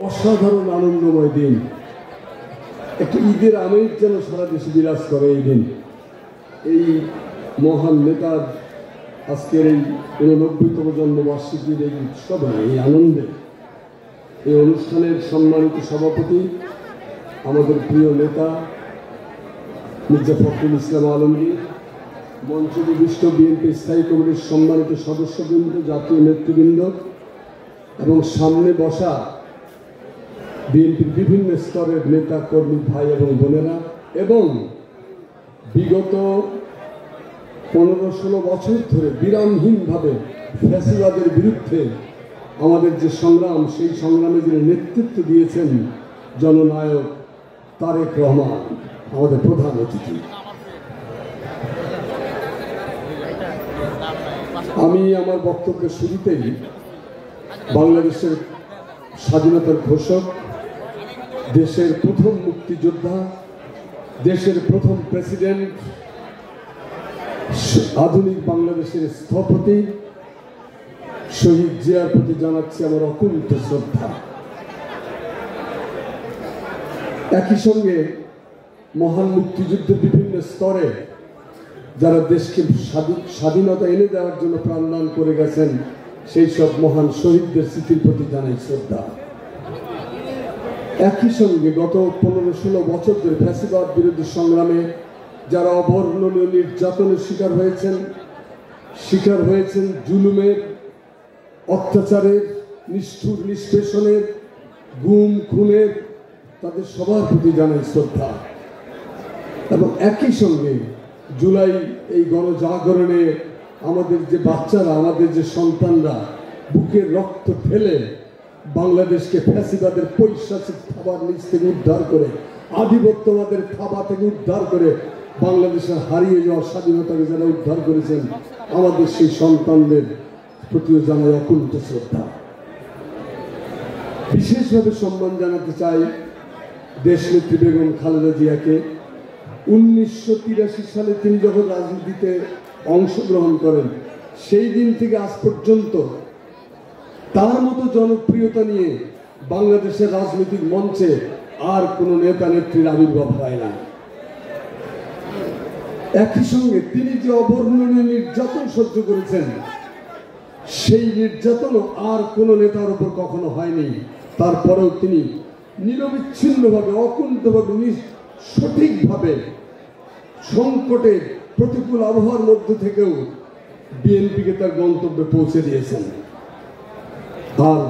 অসাধারণ আনন্দময় দিন, একটা ঈদের আমেজ যেন সারা দেশে বিরাজ করে। এই দিন এই মহান নেতার আজকের এই 89তম জন্মবার্ষিকীর এই উৎসবে, এই আনন্দে, এই অনুষ্ঠানের সম্মানিত সভাপতি আমাদের প্রিয় নেতা মির্জা ফখরুল ইসলাম আলমগীর, মঞ্চে বিশিষ্ট বিএনপি স্থায়ী কমিটির সম্মানিত সদস্যবৃন্দ, জাতীয় নেতৃবৃন্দ এবং সামনে বসা বিএনপির বিভিন্ন স্তরের নেতা কর্মী ভাই এবং বোনেরা, এবং বিগত 15-16 বছর ধরে বিরামহীনভাবে ফ্যাসিবাদের বিরুদ্ধে আমাদের যে সংগ্রাম, সেই সংগ্রামে যিনি নেতৃত্ব দিয়েছেন জননায়ক তারেক রহমান, আমাদের প্রধান অতিথি। আমি আমার বক্তব্যের শুরুতেই বাংলাদেশের স্বাধীনতার ঘোষক, দেশের প্রথম মুক্তিযোদ্ধা, দেশের প্রথম প্রেসিডেন্ট, আধুনিক বাংলাদেশের স্থপতি শহীদ জিয়ার প্রতি জানাচ্ছি আমার অকুণ্ঠ শ্রদ্ধা। একই সঙ্গে মহান মুক্তিযুদ্ধের বিভিন্ন স্তরে যারা দেশকে স্বাধীনতা এনে দেওয়ার জন্য প্রাণদান করে গেছেন, সেই সব মহান শহীদদের স্মৃতির প্রতি জানাই শ্রদ্ধা। একই সঙ্গে গত 15-16 বছর ধরে ফ্যাসিবাদ বিরোধী সংগ্রামে যারা অবর্ণনীয় নির্যাতনের শিকার হয়েছেন, জুলুমের, অত্যাচারের, নিষ্ঠুর নিষ্পেষণের, গুম খুনের, তাদের সবার প্রতি জানাই শ্রদ্ধা। এবং একই সঙ্গে জুলাই এই গণজাগরণে আমাদের যে বাচ্চারা, আমাদের যে সন্তানরা বুকের রক্ত ফেলে বাংলাদেশকে ফ্যাসিবাদের পৈশাচিক থাবার নিচ থেকে উদ্ধার করে, আধিপত্যবাদের থাবা থেকে উদ্ধার করে বাংলাদেশের হারিয়ে যাওয়া স্বাধীনতাকে যারা উদ্ধার করেছেন, আমাদের সেই সন্তানদের প্রতিও জানাই অকুণ্ঠ শ্রদ্ধা। বিশেষভাবে সম্মান জানাতে চাই দেশনেত্রী বেগম খালেদা জিয়াকে। 1983 সালে তিনি যখন রাজনীতিতে অংশগ্রহণ করেন, সেই দিন থেকে আজ পর্যন্ত তার মতো জনপ্রিয়তা নিয়ে বাংলাদেশের রাজনৈতিক মঞ্চে আর কোনো নেতা নেত্রীর আবির্ভাব হয় না। একই সঙ্গে তিনি যে অবর্ণনীয় নির্যাতন সহ্য করেছেন, সেই নির্যাতনও আর কোনো নেতার উপর কখনো হয়নি। তারপরেও তিনি নিরবিচ্ছিন্নভাবে, অকুণ্ঠভাবে, সঠিকভাবে সংকটে, প্রতিকূল আবহাওয়ার মধ্যে থেকেও বিএনপিকে তার গন্তব্যে পৌঁছে দিয়েছেন। আর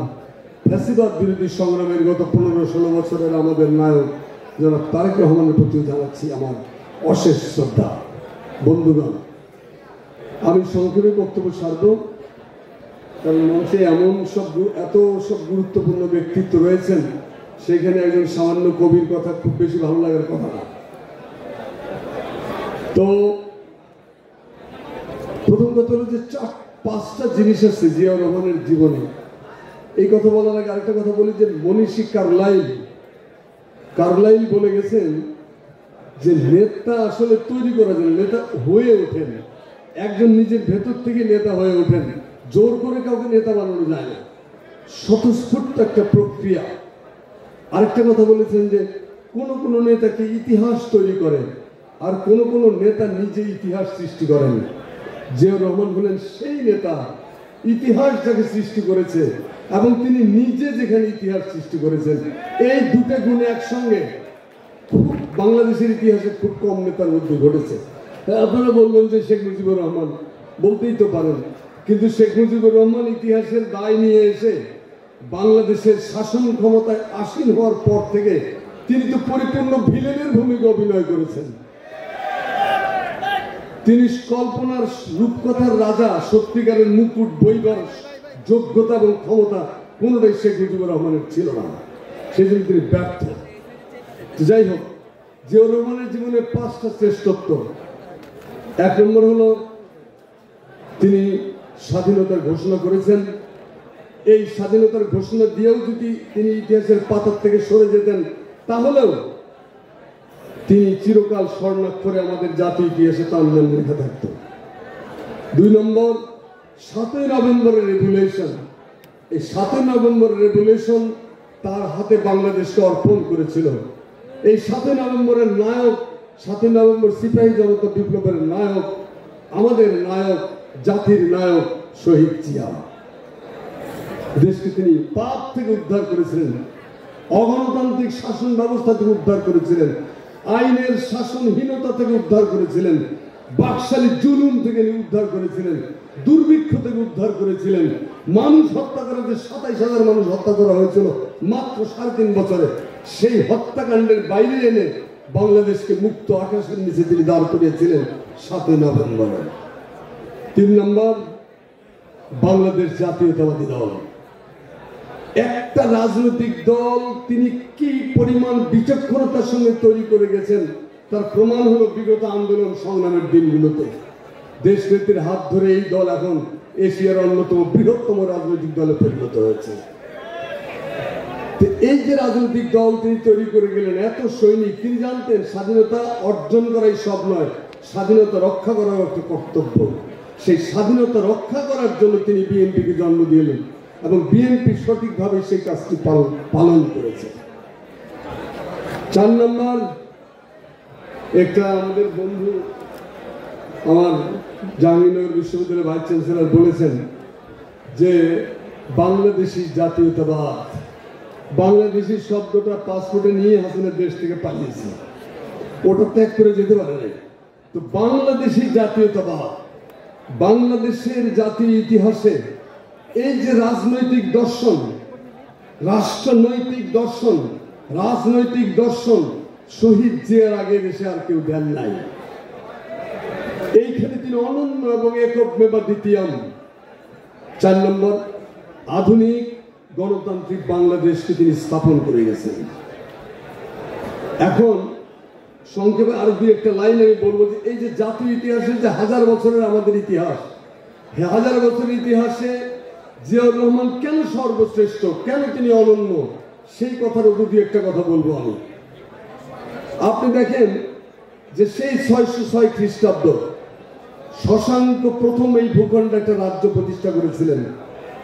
ফ্যাসিবাদ বিরোধী সংগ্রামের গত 15-16 বছরের আমাদের নায়ক জনাব তারেক রহমানের প্রতি জানাচ্ছি আমার অশেষ শ্রদ্ধা। বন্ধুগণ, আমি সংক্ষেপে বক্তব্য সারব, কারণ মঞ্চে এত সব গুরুত্বপূর্ণ ব্যক্তিত্ব রয়েছেন, সেখানে একজন সামান্য কবির কথা খুব বেশি ভালো লাগার কথা না। তো প্রথম কথা হলো যে 4-5টা জিনিস আছে জিয়াউর রহমানের জীবনে। এই কথা বলার আগে আরেকটা কথা বলি যে মনীষী কার্লাইল বলে গেছেন যে নেতা আসলে তৈরি করা যায়, নেতা হয়ে ওঠেন। একজন নিজের ভেতর থেকে নেতা হয়ে ওঠেন, জোর করে কাউকে নেতা বানানো যায় না, স্বতঃস্ফূর্ত একটা প্রক্রিয়া। আরেকটা কথা বলেছেন যে কোন নেতাকে ইতিহাস তৈরি করেন, আর কোন নেতা নিজে ইতিহাস সৃষ্টি করেন। জিয়াউর রহমান হলেন সেই নেতা, ইতিহাস যাকে সৃষ্টি করেছে, এবং তিনি নিজে যেখানে ইতিহাস সৃষ্টি করেছেন। এই দুটো গুণ একসঙ্গে বাংলাদেশের ইতিহাসে খুব কম নেতার মধ্যে ঘটেছে। আপনারা বলবেন যে শেখ মুজিবুর রহমান, বলতেই তো পারেন, কিন্তু শেখ মুজিবুর রহমান ইতিহাসের দায় নিয়ে এসে বাংলাদেশের শাসন ক্ষমতায় আসীন হওয়ার পর থেকে তিনি তো পরিপূর্ণ ভিলেনের ভূমিকা অভিনয় করেছেন। তিনি কল্পনার রূপকথার রাজা, সত্যিকারের মুকুট বইবার যোগ্যতা এবং ক্ষমতা কোনোটাই শেখ মুজিবুর রহমানের ছিল না, সেজন্য তিনি ব্যর্থ। যাই হোক, জিয়াউর রহমানের জীবনে 5টা শ্রেষ্ঠত্ব। 1 নম্বর হলো তিনি স্বাধীনতার ঘোষণা করেছেন। এই স্বাধীনতার ঘোষণা দিয়েও যদি তিনি ইতিহাসের পাতার থেকে সরে যেতেন, তাহলেও তিনি চিরকাল স্বর্ণাক্ষরে আমাদের জাতীয় ইতিহাসে তার নাম লেখা থাকত। 2 নম্বর, 7ই নভেম্বরের রেভলিউশন। এই 7ই নভেম্বরের রেভলিউশন তার হাতে বাংলাদেশকে অর্পণ করেছিল। এই 7ই নভেম্বরের নায়ক, 7ই নভেম্বর সিপাহী জনতা বিপ্লবের নায়ক, আমাদের নায়ক, জাতির নায়ক শহীদ জিয়া। দেশকে তিনি পাপ থেকে উদ্ধার করেছিলেন, অগণতান্ত্রিক শাসন ব্যবস্থা থেকে উদ্ধার করেছিলেন, আইনের শাসনহীনতা থেকে উদ্ধার করেছিলেন, বাকশালী জুলুম থেকে উদ্ধার করেছিলেন, দুর্ভিক্ষ থেকে উদ্ধার করেছিলেন। মানুষ হত্যা করা, যে 27,000 মানুষ হত্যা করা হয়েছিল মাত্র 3.5 বছরে, সেই হত্যাকাণ্ডের বাইরে এনে বাংলাদেশকে মুক্ত আকাশের নিচে তিনি দাঁড় করিয়েছিলেন 7ই নভেম্বরে। 3 নম্বর, বাংলাদেশ জাতীয়তাবাদী দল। একটা রাজনৈতিক দল তিনি কি পরিমাণ বিচক্ষণতার সঙ্গে তৈরি করে গেছেন তার প্রমাণ হলো বিগত আন্দোলন সংগ্রামের দিনগুলোতে। দেশনেত্রীর হাত ধরে এই দল এখন এশিয়ার অন্যতম বৃহত্তম রাজনৈতিক দলে পরিণত হয়েছে। এই যে রাজনৈতিক দল তিনি তৈরি করে গেলেন, এত সৈনিক, তিনি জানতেন স্বাধীনতা অর্জন করাই সব নয়, স্বাধীনতা রক্ষা করার একটা কর্তব্য। সেই স্বাধীনতা রক্ষা করার জন্য তিনি বিএনপিকে জন্ম দিলেন এবং বিএনপি সঠিকভাবে সেই কাজটি পালন করেছে। 4 নম্বর, একটা আমাদের বন্ধু, আমার জাহাঙ্গীরনগর বিশ্ববিদ্যালয়ের ভাইস চ্যান্সেলর বলেছেন যে বাংলাদেশি জাতীয়তাবাদ, বাংলাদেশি শব্দটা পাসপোর্টে নিয়ে হাসিনা দেশ থেকে পালিয়েছে, ওটা ত্যাগ করে যেতে পারে নাই। তো বাংলাদেশি জাতীয়তাবাদ, বাংলাদেশের জাতীয় ইতিহাসে এই যে রাজনৈতিক দর্শন, রাষ্ট্রনৈতিক দর্শন, রাজনৈতিক দর্শন শহীদ জিয়ার আগে দেশে আর কেউ দেন নাই। এইখানে তিনি অনন্য এবং একক মেবা দ্বিতীয়ম। 4 নম্বর, আধুনিক গণতান্ত্রিক বাংলাদেশকে তিনি স্থাপন করে গেছেন। এখন সংক্ষেপে আরো 2-1 লাইন আমি বলবো যে এই যে জাতীয় ইতিহাসের যে 1000 বছরের আমাদের ইতিহাস, 1000 বছরের ইতিহাসে জিয়াউর রহমান কেন সর্বশ্রেষ্ঠ, কেন তিনি অনন্য, সেই কথার উপর 2-1 কথা বলবো আমি। আপনি দেখেন যে সেই 606 খ্রিস্টাব্দ শশাঙ্ক প্রথম এই ভূখণ্ডে একটা রাজ্য প্রতিষ্ঠা করেছিলেন।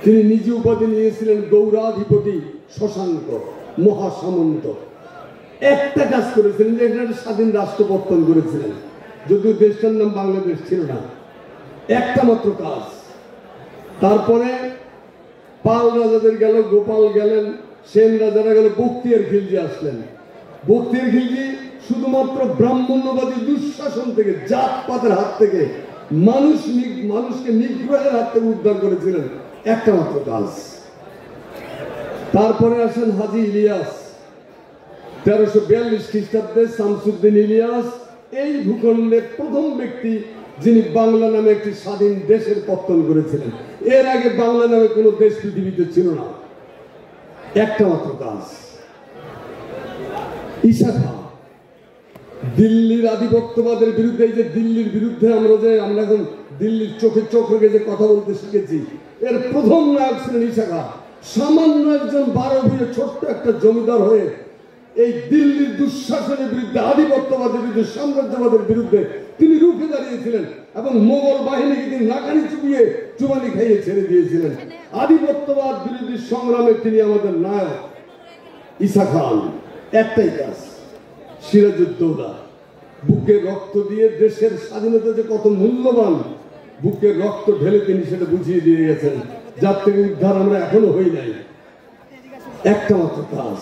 তিনি নিজে উপাধি নিয়েছিলেন গৌরাধিপতি শশাঙ্ক, মহাসামন্ত। একটা কাজ করেছিলেন যে একটা স্বাধীন রাষ্ট্র প্রবর্তন করেছিলেন, যদিও দেশটার নাম বাংলাদেশ ছিল না। একটা মাত্র কাজ। তারপরে পাল রাজাদের গেল, গোপাল গেলেন, সেন রাজারা গেল, বখতিয়ার খিলজি আসলেন। বখতিয়ার খিলজি শুধুমাত্র ব্রাহ্মণ্যবাদী দুঃশাসন থেকে, জাতপাতের হাত থেকে, মানুষকে নিগ্রহের হাত থেকে উদ্ধার করেছিলেন। একটা মাত্র কাজ। তারপরে আসেন হাজী ইলিয়াস, 1342 খ্রিস্টাব্দে শামসুদ্দিন ইলিয়াস, এই ভূখণ্ডের প্রথম ব্যক্তি যিনি বাংলা নামে একটি স্বাধীন দেশের পত্তন করেছিলেন। এর আগে বাংলা নামে কোনো দেশ পৃথিবীতে ছিল না। একটা মাত্র কাজ। ঈসা খান, দিল্লির আধিপত্যবাদের বিরুদ্ধে, এই যে দিল্লির বিরুদ্ধে আমরা এখন দিল্লির চোখে চোখ রেখে যে কথা বলতে শিখেছি, এর প্রথম নায়ক ছিলেন ঈসা খান। সামান্য একজন 12 ভূঁইয়ে ছোট্ট একটা জমিদার হয়ে এই দিল্লির দুঃশাসনের বিরুদ্ধে, আধিপত্যবাদের বিরুদ্ধে, সাম্রাজ্যবাদের বিরুদ্ধে তিনি রুখে দাঁড়িয়েছিলেন এবং মোগল বাহিনীকে তিনি নাকানি চুবিয়ে চুবানি খাইয়ে ছেড়ে দিয়েছিলেন। আধিপত্যবাদ বিরোধী সংগ্রামে তিনি আমাদের নায়ক ঈসা খান। একটাই কাজ, সিরাজউদ্দৌলা বুকের রক্ত দিয়ে দেশের স্বাধীনতা যে কত মূল্যবান, বুকের রক্ত ঢেলে তিনি সেটা বুঝিয়ে দিয়ে গেছেন, যার থেকে উদ্ধার আমরা এখনো হই নাই। একটা মাত্র কাজ।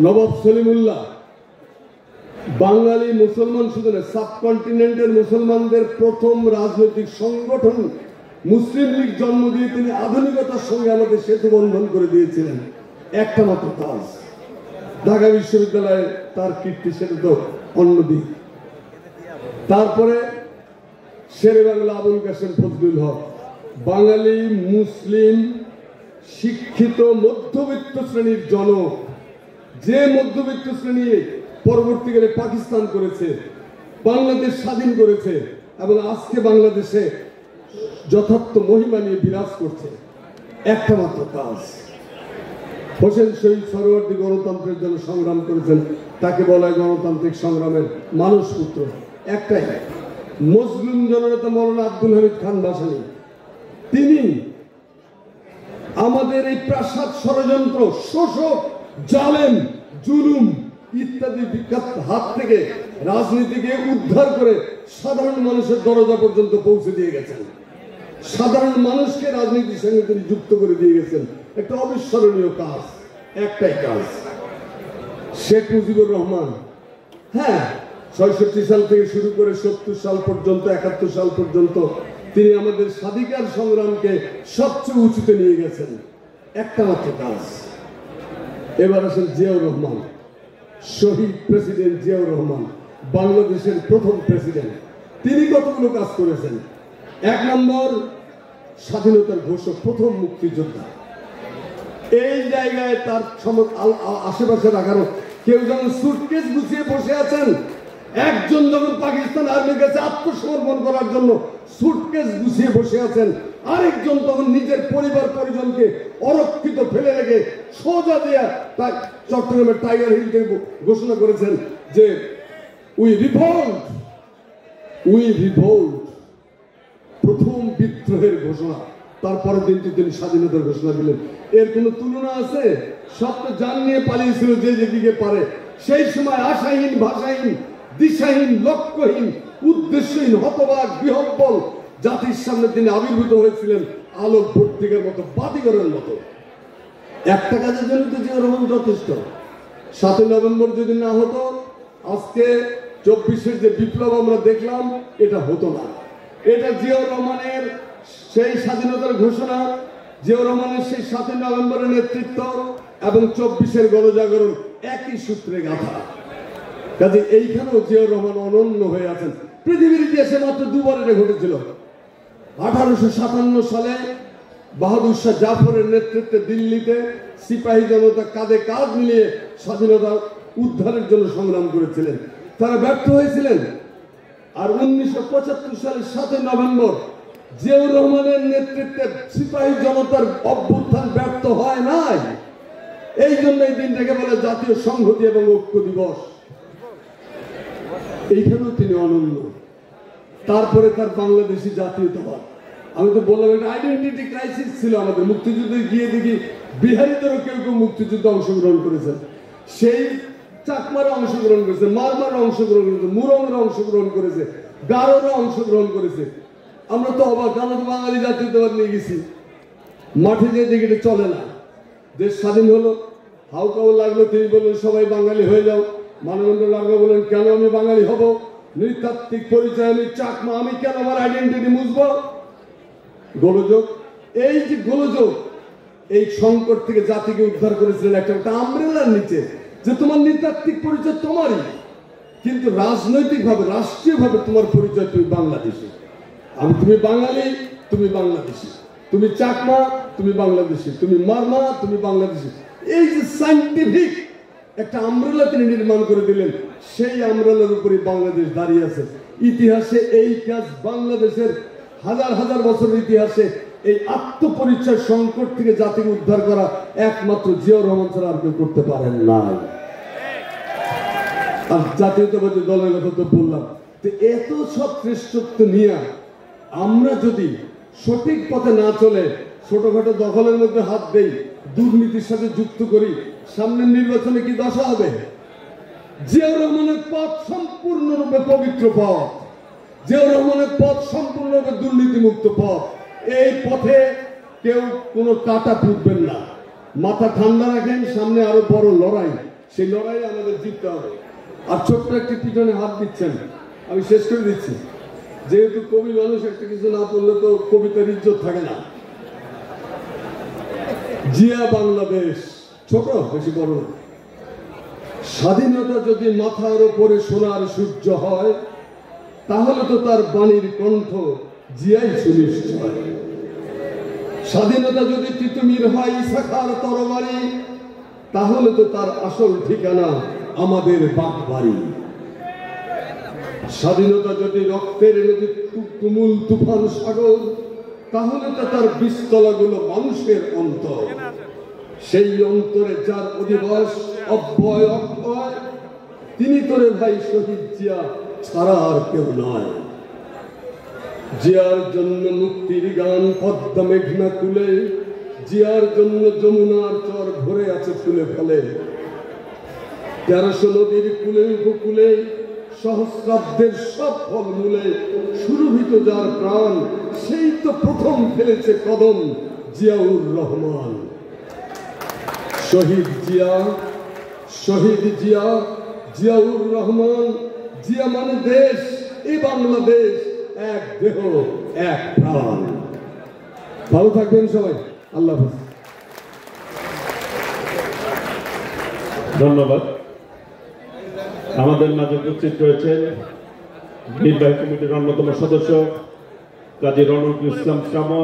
নবাব সলিমুল্লাহ, বাঙালি মুসলমান শুধু না, সাবকন্টিনেন্টের মুসলমানদের প্রথম রাজনৈতিক সংগঠন মুসলিম লীগ জন্ম দিয়ে তিনি আধুনিকতার সঙ্গে আমাদের সেতু বন্ধন করে দিয়েছিলেন। একটা মাত্র কাজ। ঢাকা বিশ্ববিদ্যালয়ে তার কীর্তি, সেটা তো অন্য দিক। তারপরে শেরে বাংলা আবুল কাসেম ফজলুল হক, বাঙালি মুসলিম শিক্ষিত মধ্যবিত্ত শ্রেণীর জনক, যে মধ্যবিত্ত শ্রেণী পরবর্তীকালে পাকিস্তান করেছে, বাংলাদেশ স্বাধীন করেছে এবং আজকে বাংলাদেশে যথার্থ মহিমা নিয়ে বিরাজ করছে। একটা মাত্র কাজ। হোসেন শহীদ সরোয়ার্দী গণতন্ত্রের জন্য সংগ্রাম করেছেন, তাকে বলা হয় গণতান্ত্রিক সংগ্রামের মানস পুত্র। একটাই, মজলুম জননেতা মৌলানা আব্দুল হামিদ খান ভাসানী, তিনি আমাদের এই প্রাসাদ ষড়যন্ত্র, শোষক জালেম, জুলুম ইত্যাদি বিখ্যাত হাত থেকে রাজনীতিকে উদ্ধার করে সাধারণ মানুষের দরজা পর্যন্ত পৌঁছে দিয়ে গেছেন। সাধারণ মানুষকে রাজনীতির সঙ্গে তিনি যুক্ত করে দিয়ে গেছেন। একটা অবিস্মরণীয় কাজ, একটাই কাজ। শেখ মুজিবুর রহমান, হ্যাঁ, ৬৬ সাল থেকে শুরু করে ৭০ সাল পর্যন্ত, ৭১ সাল পর্যন্ত তিনি আমাদের স্বাধিকার সংগ্রামকে সবচেয়ে উঁচুতে নিয়ে গেছেন। একটা মাত্র কাজ। এবার আসেন জিয়াউর রহমান, শহীদ প্রেসিডেন্ট জিয়াউর রহমান, বাংলাদেশের প্রথম প্রেসিডেন্ট। তিনি কতগুলো কাজ করেছেন। ১ নম্বর, স্বাধীনতার ঘোষক, প্রথম মুক্তিযোদ্ধা। এই জায়গায় তার আশেপাশে রাখারও কেউ যেমন সুটকেস গুছিয়ে বসে আছেন, একজন যখন পাকিস্তান আর্মির কাছে আত্মসমর্পণ করার জন্য সুটকেস গুছিয়ে বসে আছেন, আরেকজন তখন নিজের পরিবার পরিজনকে অরক্ষিত ফেলে রেখে সোজা দিয়া চট্টগ্রামের টাইগার হিল থেকে ঘোষণা করেছেন যে উই রিভোল্ট, উই রিভোল্ট। প্রথম বিদ্রোহের ঘোষণা। তারপরের দিন তিনি স্বাধীনতার ঘোষণা দিলেন। এর কোনো তুলনা আছে? সব তো জান নিয়ে পালিয়েছিল যে যেদিকে পারে। সেই সময় আশাহীন, ভাষাহীন, দিশাহীন, লক্ষ্যহীন, উদ্দেশ্যহীন, হতবাক, বিহব্বল জাতির সামনে তিনি আবির্ভূত হয়েছিলেন আলোক ভর্তিকার মতো, বাতিঘরের মতো। একটা কাজের জন্য তো জিয়াউর রহমান যথেষ্ট। ৭ই নভেম্বর যদি না হতো, আজকে ২৪-এর যে বিপ্লব আমরা দেখলাম, এটা হতো না। এটা জিয়াউর রহমানের সেই স্বাধীনতার ঘোষণা, জিয়াউর রহমানের সেই ৭ই নভেম্বরের নেতৃত্ব এবং ২৪-এর গণজাগরণ একই সূত্রে গাঁথা। কাজে এইখানেও জিয়াউর রহমান অনন্য হয়ে আছেন। পৃথিবীর ইতিহাসে মাত্র দুবার এটা ঘটেছিল। 1857 সালে বাহাদুর শাহ জাফরের নেতৃত্বে দিল্লিতে সিপাহী জনতা কাঁধে কাঁধ মিলিয়ে স্বাধীনতা উদ্ধারের জন্য সংগ্রাম করেছিলেন, তারা ব্যর্থ হয়েছিলেন। আর 1975 সালের 7ই নভেম্বর জিয়াউর রহমানের নেতৃত্বে সিপাহী জনতার অভ্যুত্থান ব্যর্থ হয় নাই। এই জন্য এই দিনটাকে বলে জাতীয় সংহতি এবং ঐক্য দিবস। এইখানেও তিনি অনন্য। তারপরে তার বাংলাদেশি জাতীয়তাবাদ। আমি তো বললাম একটা আইডেন্টিটি ক্রাইসিস ছিল আমাদের। মুক্তিযুদ্ধে গিয়ে দেখি বিহারিদেরও কেউ কেউ মুক্তিযুদ্ধে অংশগ্রহণ করেছেন, সেই চাকমারা অংশগ্রহণ করেছে, মারমারা অংশগ্রহণ করেছে, মুরংরা অংশগ্রহণ করেছে, গারোরা অংশগ্রহণ করেছে। আমরা তো অবাক, আমরা তো বাঙালি জাতীয়তাবাদ নিয়ে গেছি, মাঠে যে দিকে এটা চলে না। দেশ স্বাধীন হলো, হাউকাও লাগলো, তিনি বললেন সবাই বাঙালি হয়ে যাও। মানবেন্দ্র লাগলো বললেন কেন আমি বাঙালি হব, নৃতাত্ত্বিক পরিচয় আমি চাকমা, আমি কেন আমার আইডেন্টিটি মুছবো? গোলযোগ। এই যে গোলযোগ, এই সংকট থেকে জাতিকে উদ্ধার করেছিলেন একটা আমব্রেলার নিচে, যে তোমার নৃতাত্ত্বিক পরিচয় তোমারই, কিন্তু রাজনৈতিক ভাবে, রাষ্ট্রীয় ভাবে তোমার পরিচয় তুমি বাংলাদেশি। আমি, তুমি বাঙালি, তুমি বাংলাদেশি, তুমি চাকমা, তুমি বাংলাদেশি, তুমি মারমা, তুমি বাংলাদেশি। এই যে সাইন্টিফিক একটা আমব্রেলা তিনি নির্মাণ করে দিলেন, সেই আমব্রেলার উপরে বাংলাদেশ দাঁড়িয়ে আছে। ইতিহাসে এই কাজ বাংলাদেশের হাজার হাজার বছরের ইতিহাসে এই আত্মপরিচয় সংকট থেকে জাতিকে উদ্ধার করা একমাত্র জিয়াউর রহমান ছাড়া আর কেউ করতে পারেন নাই। আর জাতীয়তাবাদী দলের কথা তো বললাম। তো এত সব শ্রেষ্ঠত্ব নিয়ে আমরা যদি সঠিক পথে না চলে ছোটখাটো দখলের মধ্যে হাত দেই, দুর্নীতির সাথে যুক্ত করি, সামনের নির্বাচনে কি দশা হবে? জিয়াউর রহমানের পথ সম্পূর্ণরূপে পবিত্র পথ, জিয়াউর রহমানের পথ সম্পূর্ণরূপে দুর্নীতিমুক্ত পথ। এই পথে কেউ কোনো কাটা ফুটবেন না। মাথা ঠান্ডা রাখেন, সামনে আরো বড় লড়াই, সেই লড়াই আমাদের জিততে হবে। আর ছোট্ট একটি পিছনে হাত দিচ্ছেন, আমি শেষ করে দিচ্ছি। যেহেতু কবি মানুষ, একটা কিছু না পড়লে তো কবিতার ইজ্জত থাকে না। জিয়া বাংলাদেশ, ছোট, বেশি বড় না। স্বাধীনতা যদি মাথার উপরে সোনার সূর্য হয়, তাহলে তো তার বাণীর কণ্ঠ জিয়াই সুনিশ্চয়। স্বাধীনতা যদি তিতুমির হয় ইসাখার তরবারি, তাহলে তো তার আসল ঠিকানা আমাদের বাগবাড়ি। স্বাধীনতা যদি রক্তের নদী তুমুল তুফান সাগর, তাহলে তো তার বীজতলাগুলো মানুষের অন্তর। সেই অন্তরে যার অধিবাস অব্যয় অক্ষয়, তিনি তোরে ভাই শহীদ জিয়া ছাড়া আর কেউ নয়। জিয়ার জন্য মুক্তির গান পদ্মা মেঘনা কুলে, জিয়ার জন্য যমুনার চর ভরে আছে ফুলে ফলে। 1300 নদীর কূলে উপকূলে সহস্রাব্দের সব ফল মূলে সুরভিত যার প্রাণ, সেই তো প্রথম ফেলেছে কদম জিয়াউর রহমান। শহীদ জিয়া, শহীদ জিয়া, জিয়াউর রহমান। জিয়া মানে দেশ, এই বাংলাদেশ, এক দেহ এক প্রাণ। ভালো থাকবেন সবাই, আল্লাহ হাফেজ। ধন্যবাদ। আমাদের মাঝে উপস্থিত রয়েছেন নির্বাহী কমিটির অন্যতম সদস্য কাজী রনকুল ইসলাম শামল।